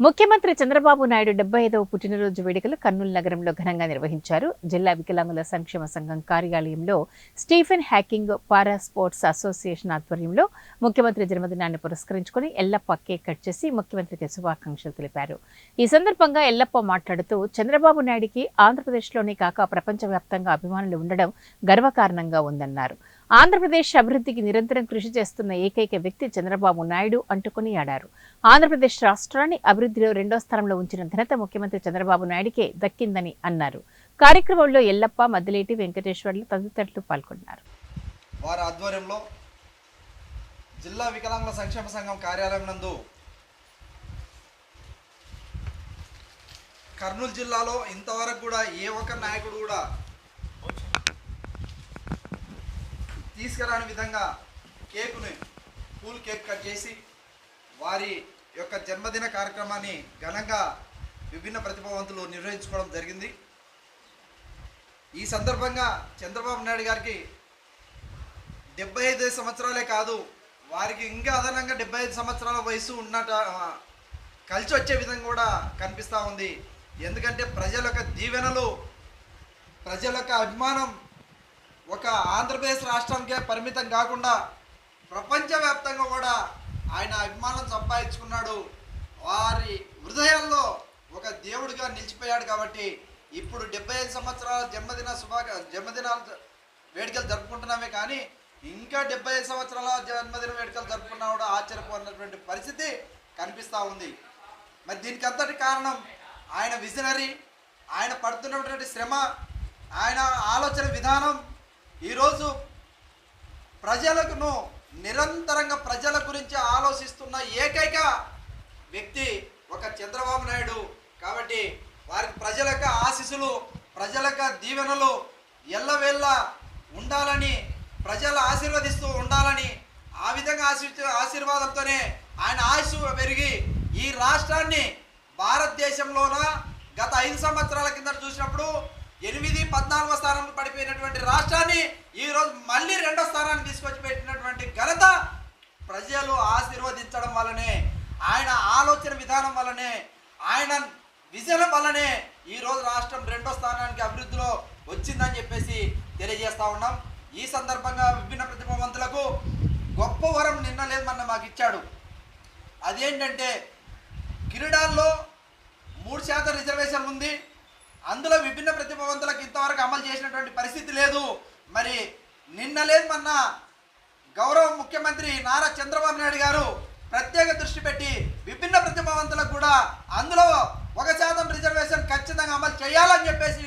ముఖ్యమంత్రి చంద్రబాబు నాయుడు 75వ పుట్టినరోజు వేడుకలు కర్నూలు నగరంలో ఘనంగా నిర్వహించారు. జిల్లా వికలాంగుల సంక్షేమ సంఘం కార్యాలయంలో Stephen hacking para sports association ఆధ్వర్యంలో ముఖ్యమంత్రి జన్మదినాన్ని పురస్కరించుకుని ఎల్లప్ప కేక్ కట్ చేసి ముఖ్యమంత్రికి శుభాకాంక్షలు తెలిపారు. ఈ సందర్భంగా ఎల్లప్ప మాట్లాడుతూ చంద్రబాబు నాయుడికి ఆంధ్రప్రదేశ్లోనే కాక ప్రపంచవ్యాప్తంగా అభిమానులు ఉండడం గర్వకారణంగా ఉందన్నారు. ఆంధ్రప్రదేశ్ అభివృద్ధికి నిరంతరం కృషి చేస్తున్న ఏకైక వ్యక్తి చంద్రబాబు నాయుడు అంటూ కొనియాడారు. ఆంధ్రప్రదేశ్ రాష్ట్రాన్ని అభివృద్ధిలో 2వ స్థానంలో ఉంచిన ఘనత ముఖ్యమంత్రి చంద్రబాబు నాయుడికే దక్కిందని అన్నారు. కార్యక్రమంలో ఎల్లప్ప, మద్దిలేటి వెంకటేశ్వర్లు తదితరులు పాల్గొన్నారు. వారి ఆధ్వర్యంలో జిల్లా వికలాంగుల సంక్షేమ సంఘం కార్యాలయం నందు కర్నూలు జిల్లాలో ఇంతవరకు కూడా ఏ ఒక్క నాయకుడు కూడా తీసుకురాని విధంగా పూల్ కేక్ కట్ చేసి వారి యొక్క జన్మదిన కార్యక్రమాన్ని ఘనంగా విభిన్న ప్రతిభావంతులు నిర్వహించుకోవడం జరిగింది. ఈ సందర్భంగా చంద్రబాబు నాయుడు గారికి 75 సంవత్సరాలే కాదు, వారికి ఇంకా అదనంగా 75 సంవత్సరాల వయసు ఉన్నట కలిసి వచ్చే విధంగా కూడా కనిపిస్తూ ఉంది. ఎందుకంటే ప్రజల యొక్క దీవెనలు, ప్రజల యొక్క అభిమానం ఒక ఆంధ్రప్రదేశ్ రాష్ట్రానికే పరిమితం కాకుండా ప్రపంచవ్యాప్తంగా కూడా ఆయన అభిమానం సంపాదించుకున్నాడు. వారి హృదయాల్లో ఒక దేవుడిగా నిలిచిపోయాడు. కాబట్టి ఇప్పుడు 75 సంవత్సరాల జన్మదినాల వేడుకలు జరుపుకుంటున్నామే కానీ ఇంకా 75 సంవత్సరాల జన్మదిన వేడుకలు జరుపుకున్నా కూడా ఆశ్చర్యపోయినటువంటి పరిస్థితి కనిపిస్తూ ఉంది. మరి దీనికి అంతటి కారణం ఆయన విజనరీ, ఆయన పడుతున్నటువంటి శ్రమ, ఆయన ఆలోచన విధానం. ఈరోజు ప్రజలను నిరంతరంగా ప్రజల గురించి ఆలోచిస్తున్న ఏకైక వ్యక్తి ఒక చంద్రబాబు నాయుడు. కాబట్టి వారికి ప్రజల యొక్క ఆశీస్సులు, ప్రజల యొక్క దీవెనలు ఎల్లవేళ్ళ ఉండాలని, ప్రజలు ఆశీర్వదిస్తూ ఉండాలని, ఆ విధంగా ఆశీర్వాదంతోనే ఆయన ఆయుష్ పెరిగి ఈ రాష్ట్రాన్ని భారతదేశంలోన గత 5 సంవత్సరాల కింద చూసినప్పుడు 14వ స్థానంలో పడిపోయినటువంటి రాష్ట్రాన్ని ఈరోజు మళ్ళీ 2వ స్థానాన్ని తీసుకొచ్చి పెట్టినటువంటి ఘనత ప్రజలు ఆశీర్వదించడం వల్లనే, ఆయన ఆలోచన విధానం వల్లనే, ఆయన విజన్ వల్లనే ఈరోజు రాష్ట్రం 2వ స్థానానికి అభివృద్ధిలో వచ్చిందని చెప్పేసి తెలియజేస్తూ ఉన్నాం. ఈ సందర్భంగా విభిన్న ప్రతిభావంతులకు గొప్ప వరం నిన్న లేదు మొన్న మాకు ఇచ్చాడు. అదేంటంటే క్రీడల్లో 3% రిజర్వేషన్ ఉంది. అందులో విభిన్న ప్రతిభావంతులకు ఇంతవరకు అమలు చేసినటువంటి పరిస్థితి లేదు. మరి నిన్న లేదు మొన్న గౌరవ ముఖ్యమంత్రి నారా చంద్రబాబు నాయుడు గారు ప్రత్యేక దృష్టి పెట్టి విభిన్న ప్రతిభావంతులకు కూడా అందులో 1% రిజర్వేషన్ ఖచ్చితంగా అమలు చేయాలని చెప్పేసి